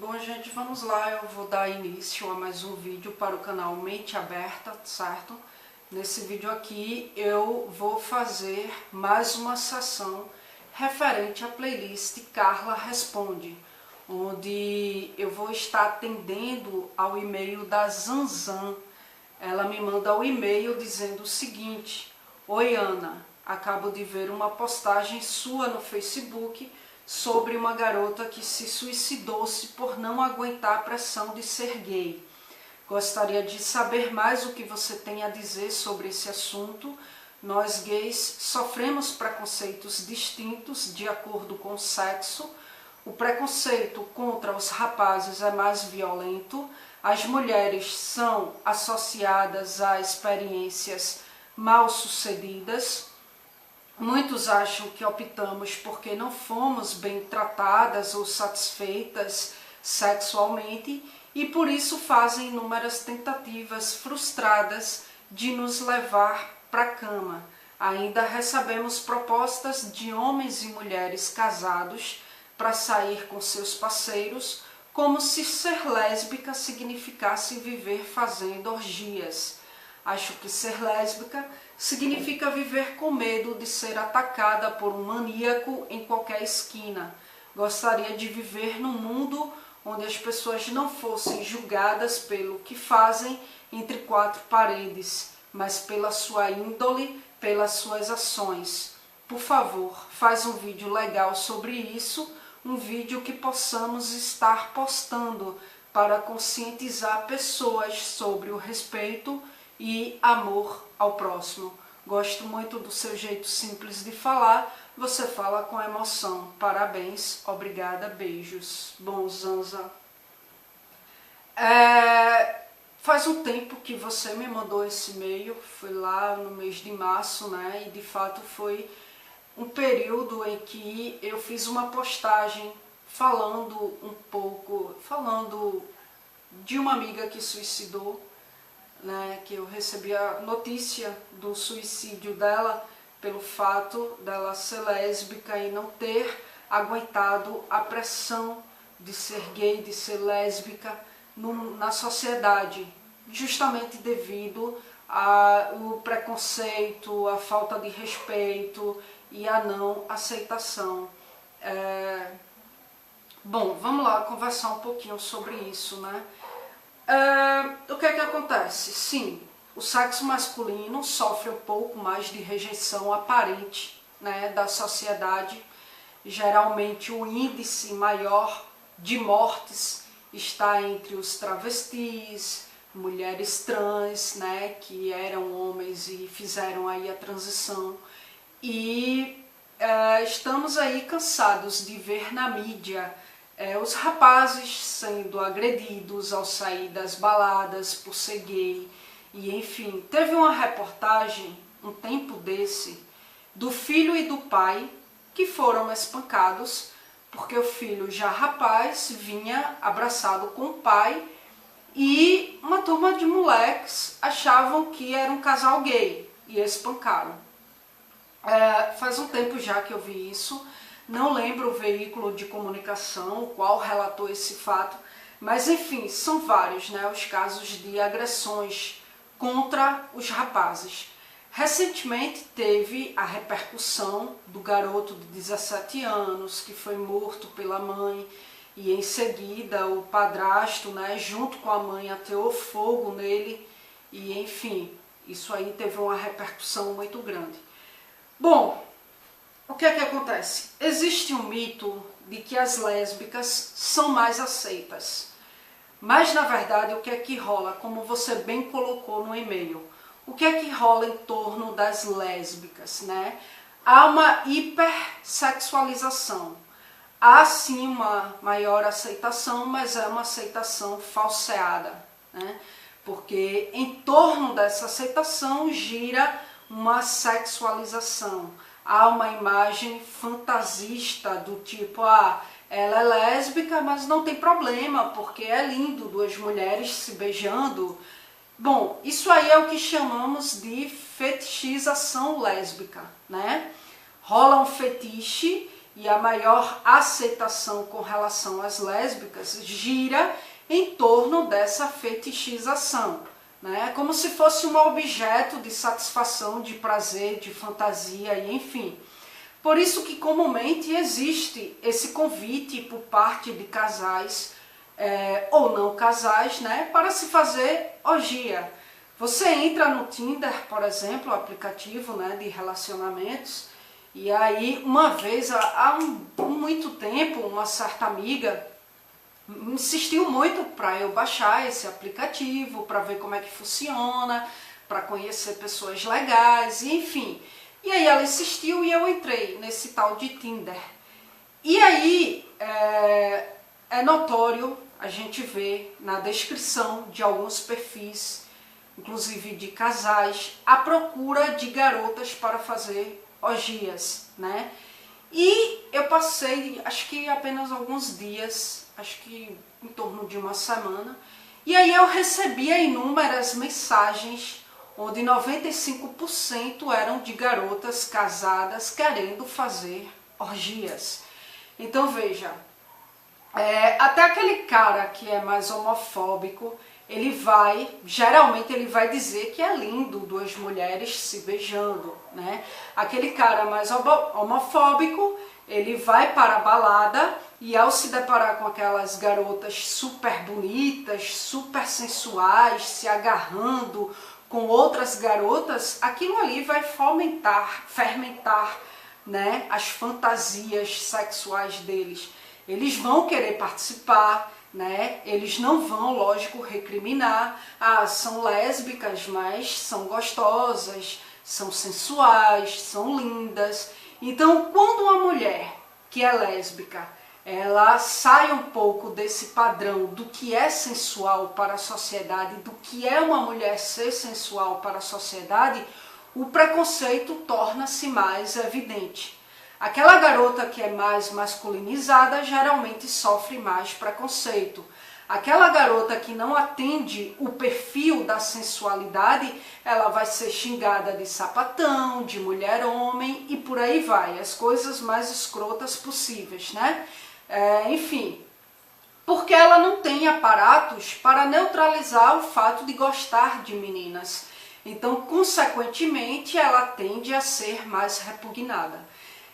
Bom, gente, vamos lá. Eu vou dar início a mais um vídeo para o canal Mente Aberta, certo? Nesse vídeo aqui eu vou fazer mais uma sessão referente à playlist Carla Responde, onde eu vou estar atendendo ao e-mail da Zanzan. Ela me manda o e-mail dizendo o seguinte: Oi Ana, acabo de ver uma postagem sua no Facebook sobre uma garota que se suicidou-se por não aguentar a pressão de ser gay. Gostaria de saber mais o que você tem a dizer sobre esse assunto. Nós gays sofremos preconceitos distintos de acordo com o sexo. O preconceito contra os rapazes é mais violento. As mulheres são associadas a experiências mal sucedidas. Muitos acham que optamos porque não fomos bem tratadas ou satisfeitas sexualmente e por isso fazem inúmeras tentativas frustradas de nos levar para a cama. Ainda recebemos propostas de homens e mulheres casados para sair com seus parceiros, como se ser lésbica significasse viver fazendo orgias. Acho que ser lésbica significa viver com medo de ser atacada por um maníaco em qualquer esquina. Gostaria de viver num mundo onde as pessoas não fossem julgadas pelo que fazem entre quatro paredes, mas pela sua índole, pelas suas ações. Por favor, faz um vídeo legal sobre isso, um vídeo que possamos estar postando para conscientizar pessoas sobre o respeito e amor ao próximo. Gosto muito do seu jeito simples de falar, você fala com emoção. Parabéns, obrigada, beijos. Bom, Zanza, faz um tempo que você me mandou esse e-mail, foi lá no mês de março, né? E de fato foi um período em que eu fiz uma postagem falando de uma amiga que suicidou, né, que eu recebi a notícia do suicídio dela pelo fato dela ser lésbica e não ter aguentado a pressão de ser gay, de ser lésbica na sociedade, justamente devido ao preconceito, à falta de respeito e à não aceitação. Bom, vamos lá conversar um pouquinho sobre isso, né? O que é que acontece? Sim, o sexo masculino sofre um pouco mais de rejeição aparente, né, da sociedade. Geralmente o índice maior de mortes está entre os travestis, mulheres trans, né, que eram homens e fizeram aí a transição. E estamos aí cansados de ver na mídia os rapazes sendo agredidos ao sair das baladas por ser gay. E enfim, teve uma reportagem um tempo desse do filho e do pai que foram espancados porque o filho, já rapaz, vinha abraçado com o pai e uma turma de moleques achavam que era um casal gay e espancaram. Faz um tempo já que eu vi isso. Não lembro o veículo de comunicação o qual relatou esse fato, mas enfim, são vários, né, os casos de agressões contra os rapazes. Recentemente teve a repercussão do garoto de 17 anos que foi morto pela mãe e em seguida o padrasto, né, junto com a mãe, ateou fogo nele e enfim, isso aí teve uma repercussão muito grande. Bom, o que é que acontece? Existe um mito de que as lésbicas são mais aceitas. Mas, na verdade, o que é que rola? Como você bem colocou no e-mail. O que é que rola em torno das lésbicas, né? Há uma hipersexualização. Há, sim, uma maior aceitação, mas é uma aceitação falseada, né? Porque em torno dessa aceitação gira uma sexualização. Há uma imagem fantasista do tipo, ela é lésbica, mas não tem problema, porque é lindo, duas mulheres se beijando. Bom, isso aí é o que chamamos de fetichização lésbica, né? Rola um fetiche e a maior aceitação com relação às lésbicas gira em torno dessa fetichização, né? É como se fosse um objeto de satisfação, de prazer, de fantasia e enfim. Por isso que comumente existe esse convite por parte de casais ou não casais, né, para se fazer orgia. Você entra no Tinder, por exemplo, o aplicativo, né, de relacionamentos, e aí uma vez, há muito tempo, uma certa amiga insistiu muito para eu baixar esse aplicativo, para ver como é que funciona, para conhecer pessoas legais, e enfim. E aí ela insistiu e eu entrei nesse tal de Tinder. E aí é notório, a gente vê na descrição de alguns perfis, inclusive de casais, a procura de garotas para fazer orgias, né? E eu passei, acho que apenas alguns dias, acho que em torno de uma semana, e aí eu recebia inúmeras mensagens, onde 95% eram de garotas casadas querendo fazer orgias. Então veja, até aquele cara que é mais homofóbico, geralmente ele vai dizer que é lindo duas mulheres se beijando, né? Aquele cara mais homofóbico, ele vai para a balada e ao se deparar com aquelas garotas super bonitas, super sensuais, se agarrando com outras garotas, aquilo ali vai fermentar, né, as fantasias sexuais deles. Eles vão querer participar, né? Eles não vão, lógico, recriminar. Ah, são lésbicas, mas são gostosas, são sensuais, são lindas. Então, quando uma mulher que é lésbica, ela sai um pouco desse padrão do que é sensual para a sociedade, do que é uma mulher ser sensual para a sociedade, o preconceito torna-se mais evidente. Aquela garota que é mais masculinizada geralmente sofre mais preconceito. Aquela garota que não atende o perfil da sensualidade, ela vai ser xingada de sapatão, de mulher-homem e por aí vai. As coisas mais escrotas possíveis, né? Enfim, porque ela não tem aparatos para neutralizar o fato de gostar de meninas. Então, consequentemente, ela tende a ser mais repugnada.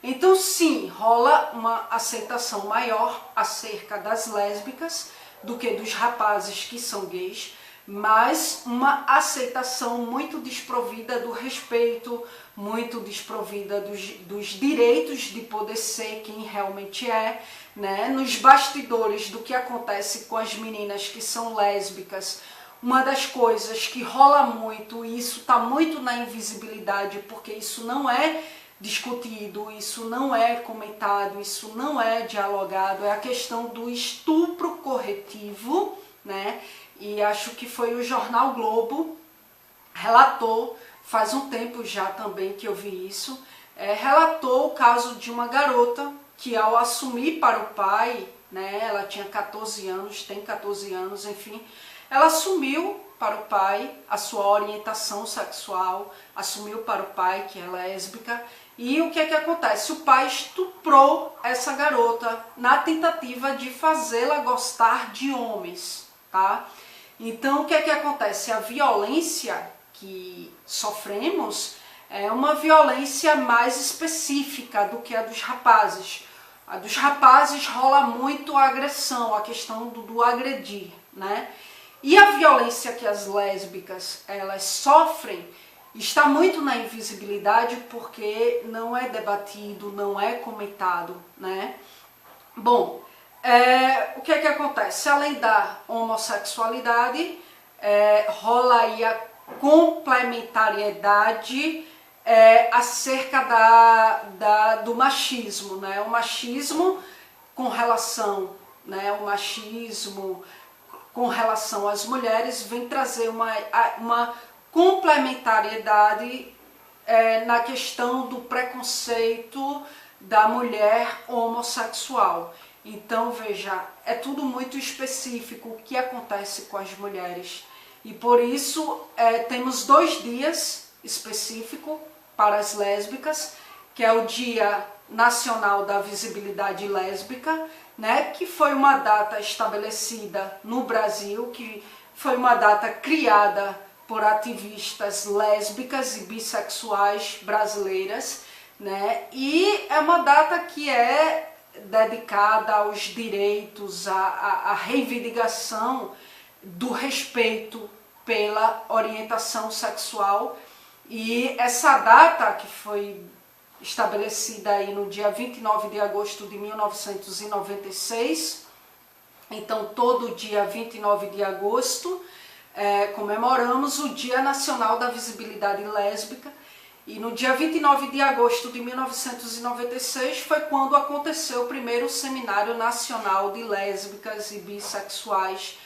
Então sim, rola uma aceitação maior acerca das lésbicas do que dos rapazes que são gays, mas uma aceitação muito desprovida do respeito, muito desprovida dos direitos de poder ser quem realmente é, né? Nos bastidores do que acontece com as meninas que são lésbicas, uma das coisas que rola muito, e isso está muito na invisibilidade, porque isso não é discutido, isso não é comentado, isso não é dialogado, é a questão do estupro corretivo, né? E acho que foi o jornal Globo, relatou, faz um tempo já também que eu vi isso, relatou o caso de uma garota que ao assumir para o pai, né, ela tinha 14 anos, tem 14 anos, enfim, ela assumiu para o pai a sua orientação sexual, assumiu para o pai que é lésbica. E o que é que acontece? O pai estuprou essa garota na tentativa de fazê-la gostar de homens, tá? Então, o que é que acontece? A violência que sofremos é uma violência mais específica do que a dos rapazes. A dos rapazes rola muito a agressão, a questão do agredir, né? E a violência que as lésbicas elas sofrem está muito na invisibilidade porque não é debatido, não é comentado, né? Bom, o que é que acontece? Além da homossexualidade, rola aí a complementariedade acerca do machismo, né? O machismo com relação, né? O machismo com relação às mulheres vem trazer uma complementariedade na questão do preconceito da mulher homossexual. Então, veja, é tudo muito específico o que acontece com as mulheres. E por isso temos 2 dias específicos para as lésbicas, que é o dia Nacional da Visibilidade Lésbica, né, que foi uma data estabelecida no Brasil, que foi uma data criada por ativistas lésbicas e bissexuais brasileiras, né, e é uma data que é dedicada aos direitos, à reivindicação do respeito pela orientação sexual. E essa data, que foi estabelecida aí no dia 29 de agosto de 1996, então todo dia 29 de agosto comemoramos o Dia Nacional da Visibilidade Lésbica, e no dia 29 de agosto de 1996 foi quando aconteceu o primeiro Seminário Nacional de Lésbicas e Bissexuais,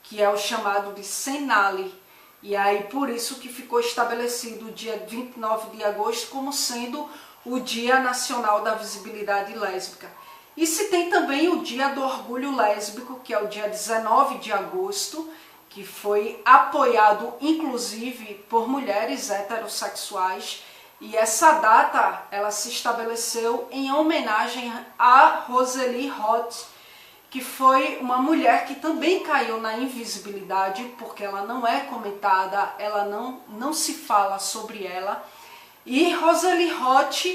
que é o chamado de Senale. E aí por isso que ficou estabelecido o dia 29 de agosto como sendo o Dia Nacional da Visibilidade Lésbica. E se tem também o Dia do Orgulho Lésbico, que é o dia 19 de agosto, que foi apoiado inclusive por mulheres heterossexuais. E essa data ela se estabeleceu em homenagem a Rosalie Roth, que foi uma mulher que também caiu na invisibilidade, porque ela não é comentada, ela não se fala sobre ela. E Rosalie Roth,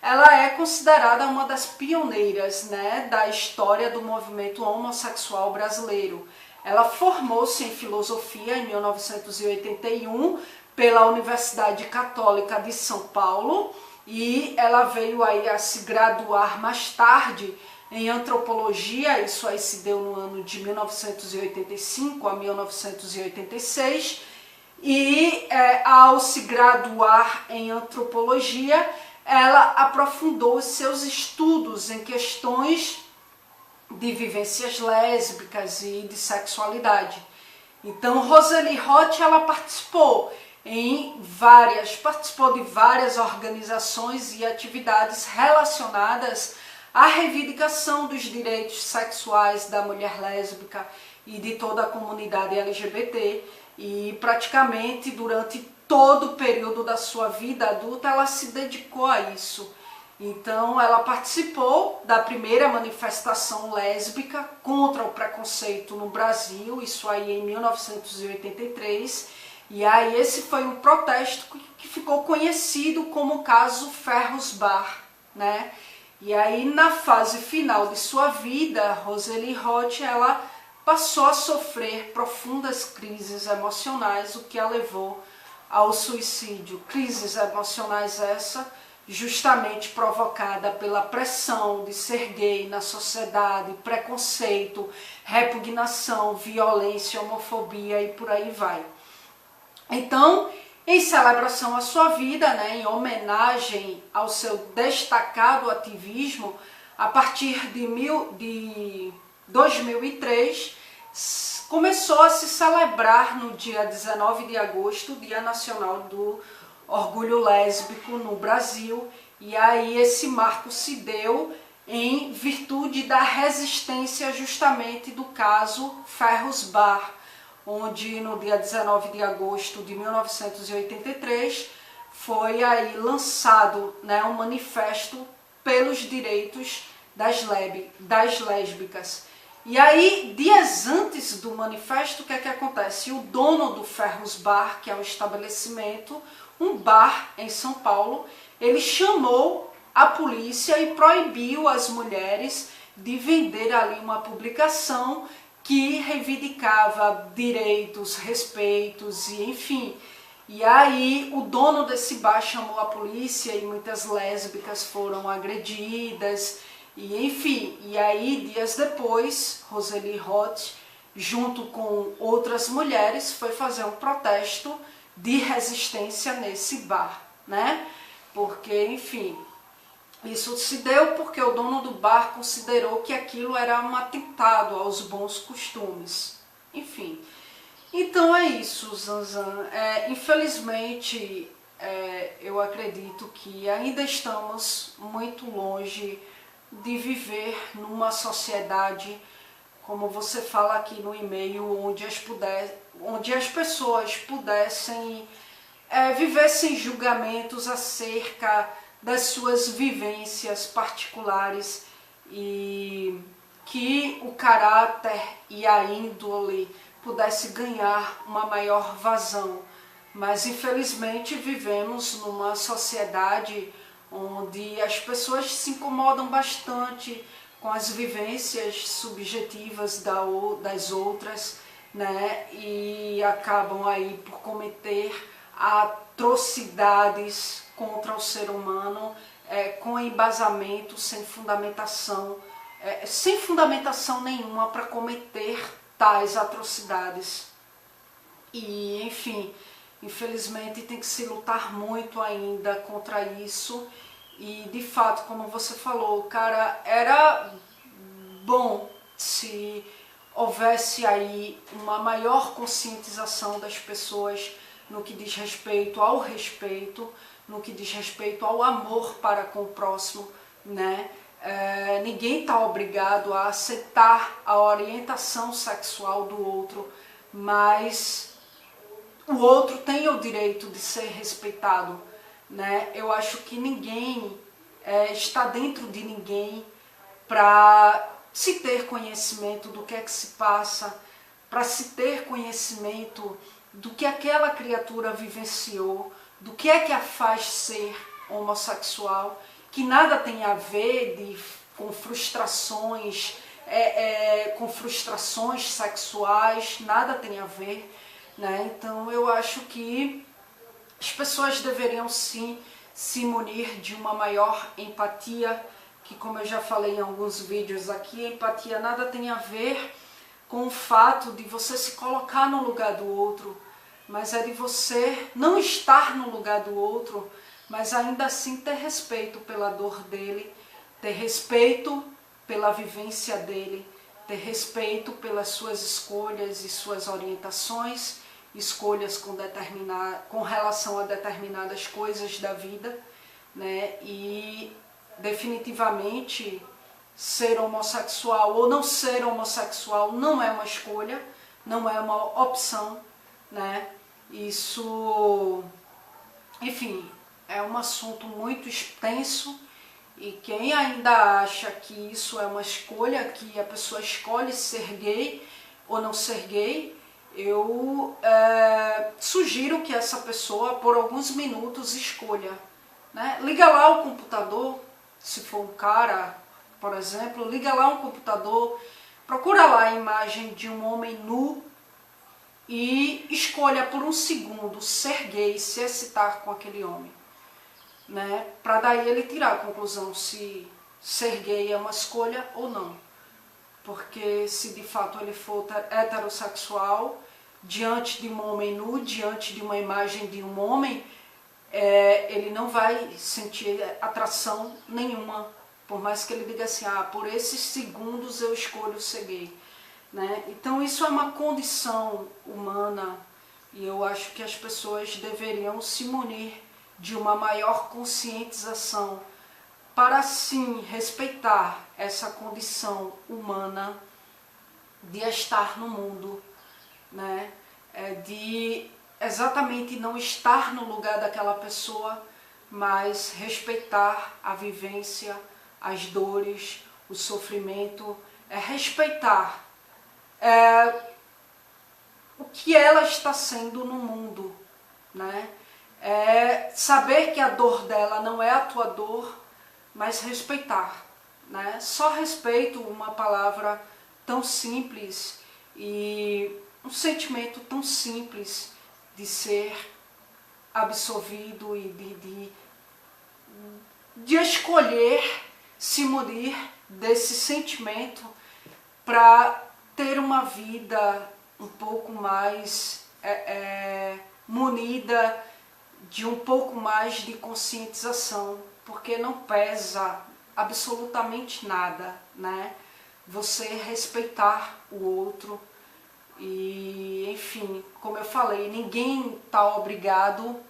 ela é considerada uma das pioneiras, né, da história do movimento homossexual brasileiro. Ela formou-se em filosofia em 1981 pela Universidade Católica de São Paulo, e ela veio aí a se graduar mais tarde em antropologia. Isso aí se deu no ano de 1985 a 1986, e ao se graduar em antropologia, ela aprofundou os seus estudos em questões de vivências lésbicas e de sexualidade. Então Rosalie Roth, ela participou de várias organizações e atividades relacionadas à reivindicação dos direitos sexuais da mulher lésbica e de toda a comunidade LGBT, e praticamente durante todo o período da sua vida adulta ela se dedicou a isso. Então ela participou da primeira manifestação lésbica contra o preconceito no Brasil, isso aí em 1983, e aí esse foi um protesto que ficou conhecido como o caso Ferros Bar, né? E aí na fase final de sua vida, Rosalie Roth, ela passou a sofrer profundas crises emocionais, o que a levou ao suicídio. Crises emocionais essa justamente provocada pela pressão de ser gay na sociedade, preconceito, repugnação, violência, homofobia e por aí vai. Então, em celebração à sua vida, né, em homenagem ao seu destacado ativismo, a partir de 2003, começou a se celebrar no dia 19 de agosto, o Dia Nacional do Orgulho Lésbico no Brasil, e aí esse marco se deu em virtude da resistência justamente do caso Ferros Bar, onde no dia 19 de agosto de 1983 foi aí lançado, né, um manifesto pelos direitos das lésbicas. E aí, dias antes do manifesto, o que é que acontece? O dono do Ferros Bar, que é um estabelecimento, um bar em São Paulo, ele chamou a polícia e proibiu as mulheres de vender ali uma publicação que reivindicava direitos, respeitos e enfim. E aí o dono desse bar chamou a polícia e muitas lésbicas foram agredidas, e enfim. E aí dias depois, Rosalie Roth, junto com outras mulheres, foi fazer um protesto de resistência nesse bar, né? Porque, enfim, isso se deu porque o dono do bar considerou que aquilo era um atentado aos bons costumes. Enfim, então é isso, Zanzan. Infelizmente, eu acredito que ainda estamos muito longe de viver numa sociedade, como você fala aqui no e-mail, onde as pessoas pudessem viver sem julgamentos acerca das suas vivências particulares e que o caráter e a índole pudesse ganhar uma maior vazão. Mas infelizmente vivemos numa sociedade onde as pessoas se incomodam bastante com as vivências subjetivas das outras, né? E acabam aí por cometer atrocidades contra o ser humano, com embasamento, sem fundamentação nenhuma para cometer tais atrocidades. E, enfim, infelizmente tem que se lutar muito ainda contra isso. E, de fato, como você falou, cara, era bom se houvesse aí uma maior conscientização das pessoas no que diz respeito ao respeito, no que diz respeito ao amor para com o próximo, né? Ninguém está obrigado a aceitar a orientação sexual do outro, mas o outro tem o direito de ser respeitado, né? Eu acho que ninguém está dentro de ninguém para se ter conhecimento do que é que se passa, para se ter conhecimento do que aquela criatura vivenciou, do que é que a faz ser homossexual, que nada tem a ver com frustrações, sexuais, nada tem a ver, né? Então eu acho que as pessoas deveriam sim se munir de uma maior empatia, que, como eu já falei em alguns vídeos aqui, empatia nada tem a ver com o fato de você se colocar no lugar do outro, mas é de você não estar no lugar do outro, mas ainda assim ter respeito pela dor dele, ter respeito pela vivência dele, ter respeito pelas suas escolhas e suas orientações, escolhas com relação a determinadas coisas da vida, né? E definitivamente ser homossexual ou não ser homossexual não é uma escolha, não é uma opção, né? Isso, enfim, é um assunto muito extenso, e quem ainda acha que isso é uma escolha, que a pessoa escolhe ser gay ou não ser gay, eu sugiro que essa pessoa por alguns minutos escolha, né? Liga lá o computador, se for um cara, por exemplo, liga lá um computador, procura lá a imagem de um homem nu e escolha por um segundo ser gay, se excitar com aquele homem, né? Para daí ele tirar a conclusão se ser gay é uma escolha ou não. Porque se de fato ele for heterossexual, diante de um homem nu, diante de uma imagem de um homem, ele não vai sentir atração nenhuma, por mais que ele diga assim, por esses segundos eu escolho ser gay, né? Então isso é uma condição humana, e eu acho que as pessoas deveriam se munir de uma maior conscientização para sim respeitar essa condição humana de estar no mundo, né? De exatamente não estar no lugar daquela pessoa, mas respeitar a vivência, as dores, o sofrimento, respeitar o que ela está sendo no mundo, né? Saber que a dor dela não é a tua dor, mas respeitar, né? Só respeito, uma palavra tão simples e um sentimento tão simples de ser absolvido e de escolher se munir desse sentimento para ter uma vida um pouco mais munida de um pouco mais de conscientização, porque não pesa absolutamente nada, né? Você respeitar o outro e, enfim, como eu falei, ninguém está obrigado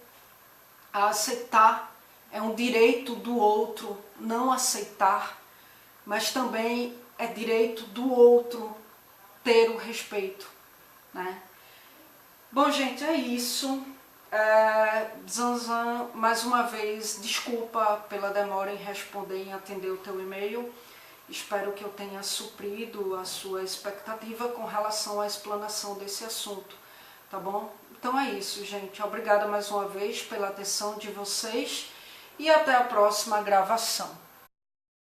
a aceitar, é um direito do outro não aceitar, mas também é direito do outro ter o respeito, né? Bom, gente, é isso. Zanzan, mais uma vez, desculpa pela demora em responder, em atender o teu e-mail. Espero que eu tenha suprido a sua expectativa com relação à explanação desse assunto, tá bom? Então é isso, gente. Obrigada mais uma vez pela atenção de vocês e até a próxima gravação.